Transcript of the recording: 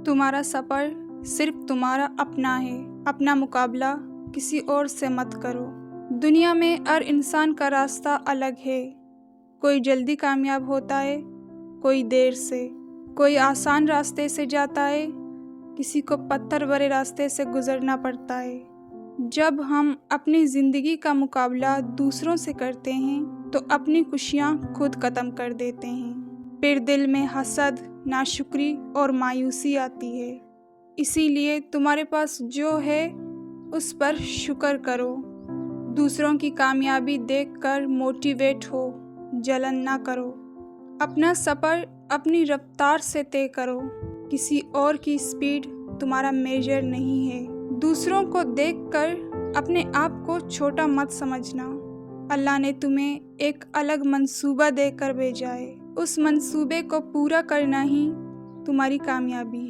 तुम्हारा सफ़र सिर्फ तुम्हारा अपना है। अपना मुकाबला किसी और से मत करो। दुनिया में हर इंसान का रास्ता अलग है। कोई जल्दी कामयाब होता है, कोई देर से। कोई आसान रास्ते से जाता है, किसी को पत्थर भरे रास्ते से गुजरना पड़ता है। जब हम अपनी ज़िंदगी का मुकाबला दूसरों से करते हैं तो अपनी खुशियाँ खुद ख़त्म कर देते हैं। फिर दिल में हसद, नाशुक्री और मायूसी आती है। इसीलिए तुम्हारे पास जो है उस पर शुक्र करो। दूसरों की कामयाबी देखकर मोटिवेट हो, जलन ना करो। अपना सफ़र अपनी रफ्तार से तय करो। किसी और की स्पीड तुम्हारा मेजर नहीं है। दूसरों को देखकर अपने आप को छोटा मत समझना। अल्लाह ने तुम्हें एक अलग मंसूबा देकर भेजा है। उस मंसूबे को पूरा करना ही तुम्हारी कामयाबी है।